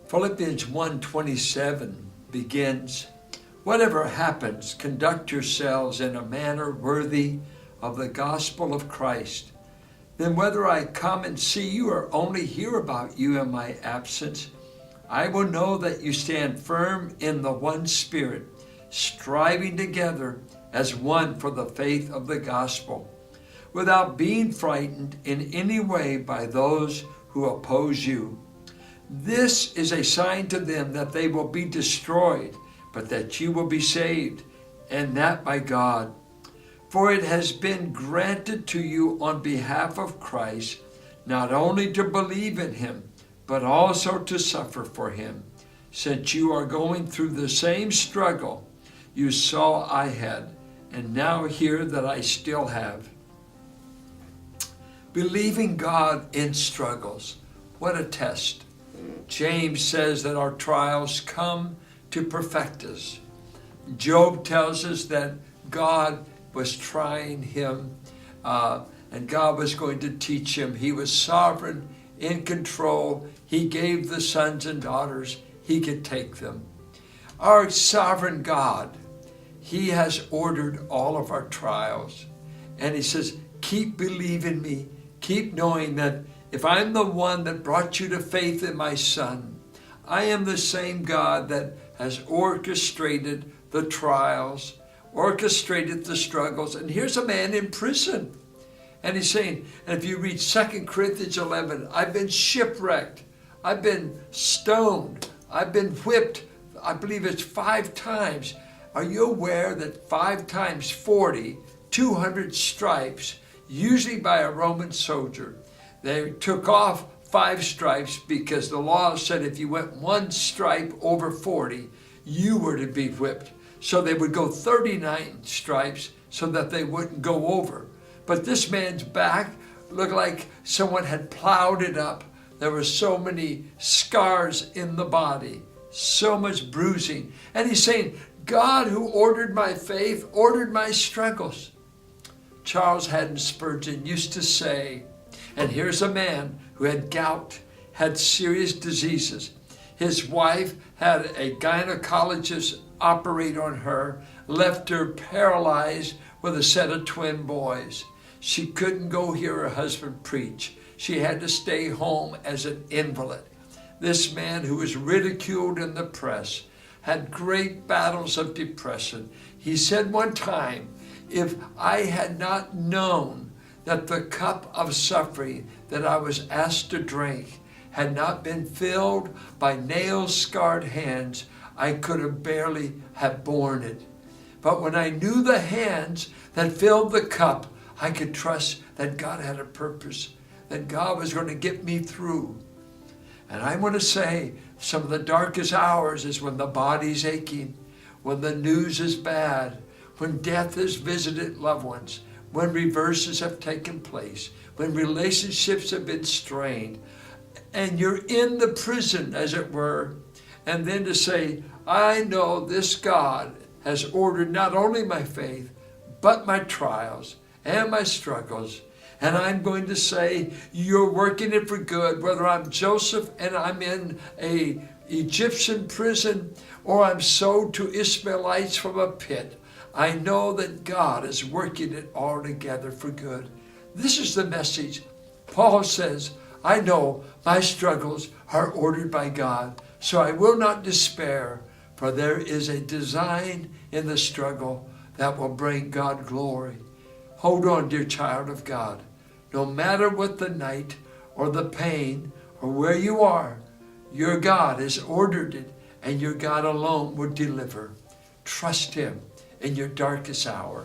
Philippians 1:27 begins, "Whatever happens, conduct yourselves in a manner worthy of the gospel of Christ. Then whether I come and see you or only hear about you in my absence, I will know that you stand firm in the one Spirit, striving together as one for the faith of the gospel, without being frightened in any way by those who oppose you. This is a sign to them that they will be destroyed, but that you will be saved, and that by God. For it has been granted to you on behalf of Christ, not only to believe in him, but also to suffer for him, since you are going through the same struggle you saw I had, and now hear that I still have." Believing God in struggles. What a test. James says that our trials come to perfect us. Job tells us that God was trying him, and God was going to teach him. He was sovereign, in control. He gave the sons and daughters. He could take them. Our sovereign God, he has ordered all of our trials. And he says, keep believing me. Keep knowing that if I'm the one that brought you to faith in my Son, I am the same God that has orchestrated the trials, orchestrated the struggles. And here's a man in prison. And he's saying, and if you read 2 Corinthians 11, I've been shipwrecked. I've been stoned. I've been whipped. I believe it's 5 times. Are you aware that 5 times 40, 200 stripes, usually by a Roman soldier? They took off 5 stripes because the law said if you went 1 stripe over 40, you were to be whipped. So they would go 39 stripes so that they wouldn't go over. But this man's back looked like someone had plowed it up. There were so many scars in the body, so much bruising. And he's saying, God who ordered my faith, ordered my struggles. Charles Haddon Spurgeon used to say, and here's a man who had gout, had serious diseases. His wife had a gynecologist operate on her, left her paralyzed with a set of twin boys. She couldn't go hear her husband preach. She had to stay home as an invalid. This man, who was ridiculed in the press, had great battles of depression. He said one time, if I had not known that the cup of suffering that I was asked to drink had not been filled by nail-scarred hands, I could have barely have borne it. But when I knew the hands that filled the cup, I could trust that God had a purpose, that God was going to get me through. And I want to say, some of the darkest hours is when the body's aching, when the news is bad, when death has visited loved ones, when reverses have taken place, when relationships have been strained, and you're in the prison, as it were, and then to say, I know this God has ordered not only my faith, but my trials and my struggles. And I'm going to say, you're working it for good, whether I'm Joseph and I'm in a Egyptian prison, or I'm sold to Ishmaelites from a pit. I know that God is working it all together for good. This is the message. Paul says, I know my struggles are ordered by God, so I will not despair, for there is a design in the struggle that will bring God glory. Hold on, dear child of God. No matter what the night or the pain or where you are, your God has ordered it, and your God alone will deliver. Trust him in your darkest hour.